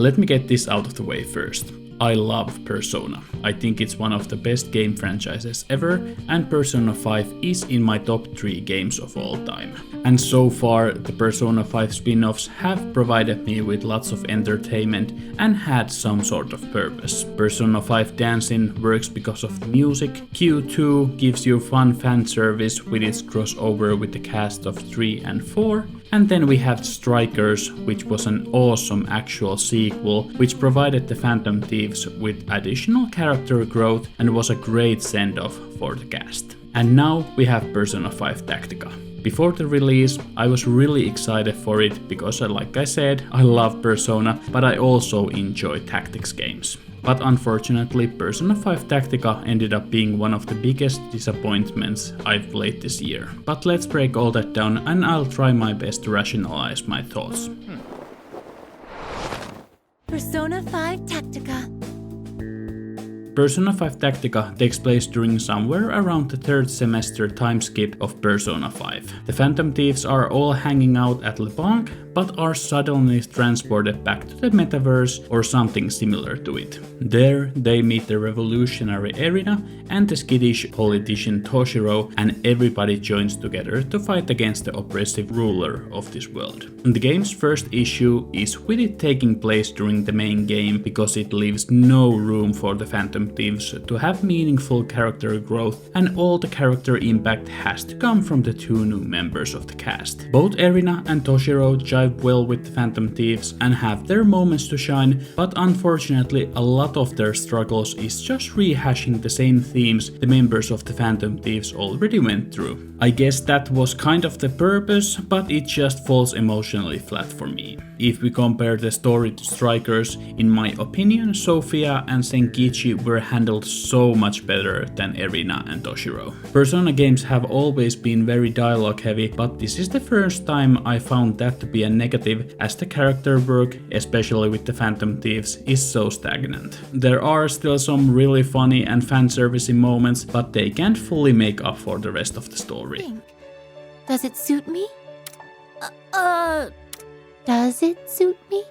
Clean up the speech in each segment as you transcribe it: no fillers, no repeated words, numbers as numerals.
Let me get this out of the way first. I love Persona. I think it's one of the best game franchises ever, and Persona 5 is in my top 3 games of all time. And so far, the Persona 5 spin-offs have provided me with lots of entertainment and had some sort of purpose. Persona 5 Dancing works because of the music, Q2 gives you fun fan service with its crossover with the cast of 3 and 4, and then we have Strikers, which was an awesome actual sequel, which provided the Phantom Thieves with additional character growth and was a great send-off for the cast. And now we have Persona 5 Tactica. Before the release, I was really excited for it because, like I said, I love Persona, but I also enjoy tactics games. But unfortunately, Persona 5 Tactica ended up being one of the biggest disappointments I've played this year. But let's break all that down and I'll try my best to rationalize my thoughts. Persona 5 Tactica. Persona 5 Tactica takes place during somewhere around the 3rd semester time skip of Persona 5. The Phantom Thieves are all hanging out at Le Banc, but are suddenly transported back to the metaverse or something similar to it. There, they meet the revolutionary Erina and the skittish politician Toshiro, and everybody joins together to fight against the oppressive ruler of this world. The game's first issue is with it taking place during the main game because it leaves no room for the Phantom Thieves to have meaningful character growth, and all the character impact has to come from the 2 new members of the cast. Both Erina and Toshiro jive well with the Phantom Thieves and have their moments to shine, but unfortunately a lot of their struggles is just rehashing the same themes the members of the Phantom Thieves already went through. I guess that was kind of the purpose, but it just falls emotionally flat for me. If we compare the story to Strikers, in my opinion, Sophia and Senkichi were handled so much better than Erina and Toshiro. Persona games have always been very dialogue heavy, but this is the first time I found that to be a negative, as the character work, especially with the Phantom Thieves, is so stagnant. There are still some really funny and fan-servicey moments, but they can't fully make up for the rest of the story. Does it suit me? Does it suit me?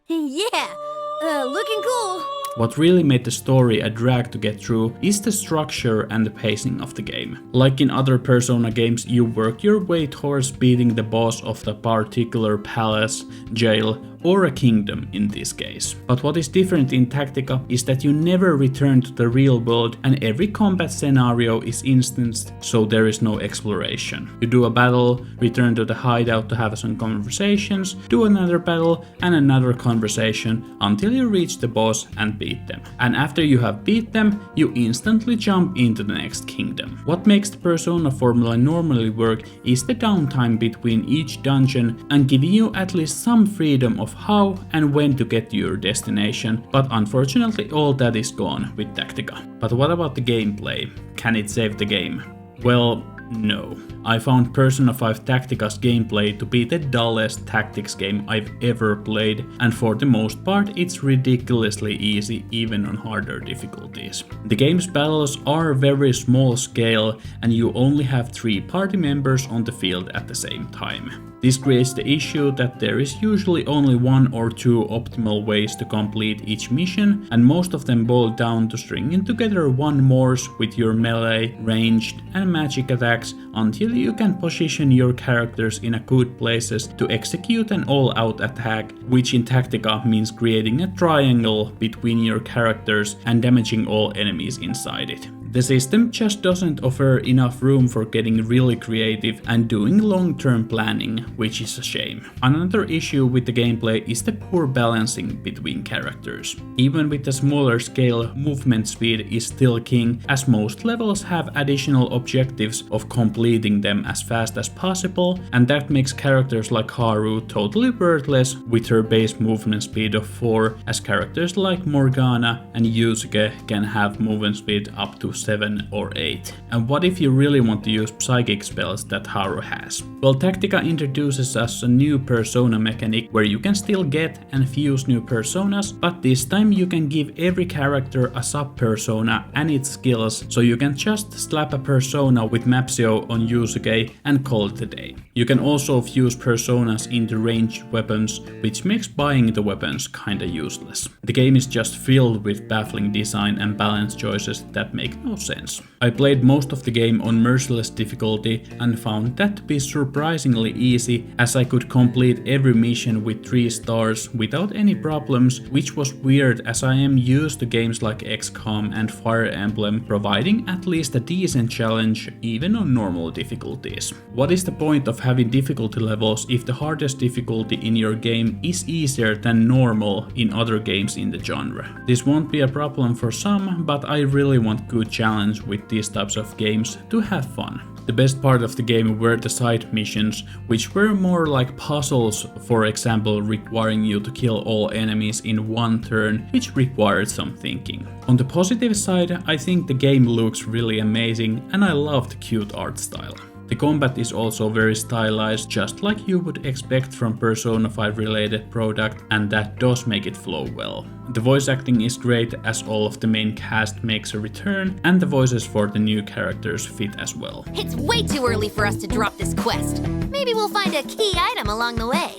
Yeah, looking cool. What really made the story a drag to get through is the structure and the pacing of the game. Like in other Persona games, you work your way towards beating the boss of the particular palace, jail, or a kingdom in this case. But what is different in Tactica is that you never return to the real world and every combat scenario is instanced, so there is no exploration. You do a battle, return to the hideout to have some conversations, do another battle and another conversation until you reach the boss and beat them. And after you have beat them, you instantly jump into the next kingdom. What makes the Persona formula normally work is the downtime between each dungeon and giving you at least some freedom of how and when to get to your destination, but unfortunately all that is gone with Tactica. But what about the gameplay? Can it save the game? Well, no. I found Persona 5 Tactica's gameplay to be the dullest tactics game I've ever played, and for the most part it's ridiculously easy even on harder difficulties. The game's battles are very small scale and you only have 3 party members on the field at the same time. This creates the issue that there is usually only 1 or 2 optimal ways to complete each mission, and most of them boil down to stringing together one Morse with your melee, ranged and magic attacks until you can position your characters in a good places to execute an all-out attack, which in Tactica means creating a triangle between your characters and damaging all enemies inside it. The system just doesn't offer enough room for getting really creative and doing long-term planning, which is a shame. Another issue with the gameplay is the poor balancing between characters. Even with the smaller scale, movement speed is still king, as most levels have additional objectives of completing them as fast as possible, and that makes characters like Haru totally worthless with her base movement speed of 4, as characters like Morgana and Yusuke can have movement speed up to 7 or 8. And what if you really want to use psychic spells that Haru has? Well, Tactica introduces us a new persona mechanic where you can still get and fuse new personas, but this time you can give every character a sub-persona and its skills, so you can just slap a persona with Mapsio on Yusuke and call it a day. You can also fuse personas into ranged weapons, which makes buying the weapons kinda useless. The game is just filled with baffling design and balance choices that make no sense. I played most of the game on merciless difficulty and found that to be surprisingly easy, as I could complete every mission with 3 stars without any problems, which was weird as I am used to games like XCOM and Fire Emblem providing at least a decent challenge even on normal difficulties. What is the point of having difficulty levels if the hardest difficulty in your game is easier than normal in other games in the genre? This won't be a problem for some, but I really want good challenge with these types of games to have fun. The best part of the game were the side missions, which were more like puzzles, for example requiring you to kill all enemies in one turn, which required some thinking. On the positive side, I think the game looks really amazing and I love the cute art style. The combat is also very stylized, just like you would expect from Persona 5 related product, and that does make it flow well. The voice acting is great as all of the main cast makes a return, and the voices for the new characters fit as well. It's way too early for us to drop this quest. Maybe we'll find a key item along the way.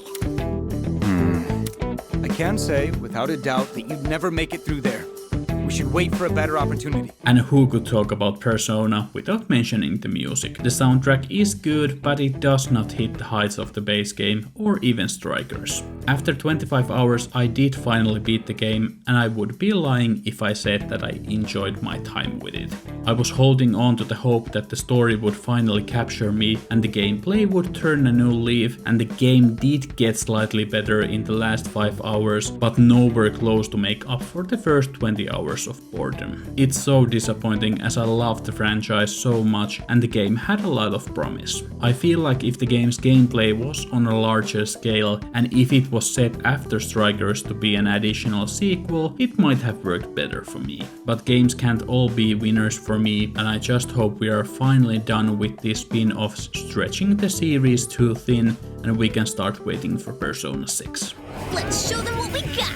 I can say, without a doubt, that you'd never make it through there. We should wait for a better opportunity. And who could talk about Persona without mentioning the music? The soundtrack is good, but it does not hit the heights of the base game or even Strikers. After 25 hours I did finally beat the game, and I would be lying if I said that I enjoyed my time with it. I was holding on to the hope that the story would finally capture me and the gameplay would turn a new leaf, and the game did get slightly better in the last 5 hours, but nowhere close to make up for the first 20 hours of boredom. It's so disappointing as I loved the franchise so much and the game had a lot of promise. I feel like if the game's gameplay was on a larger scale and if it was set after Strikers to be an additional sequel, it might have worked better for me. But games can't all be winners for me, and I just hope we are finally done with these spin-offs stretching the series too thin and we can start waiting for Persona 6. Let's show them what we got!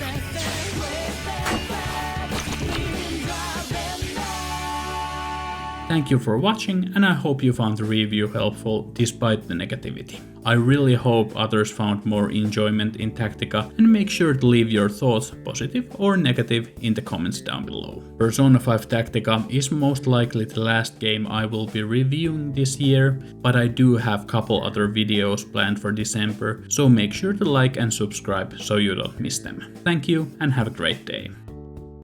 Thank you for watching, and I hope you found the review helpful despite the negativity. I really hope others found more enjoyment in Tactica, and make sure to leave your thoughts, positive or negative, in the comments down below. Persona 5 Tactica is most likely the last game I will be reviewing this year, but I do have couple other videos planned for December, so make sure to like and subscribe so you don't miss them. Thank you and have a great day.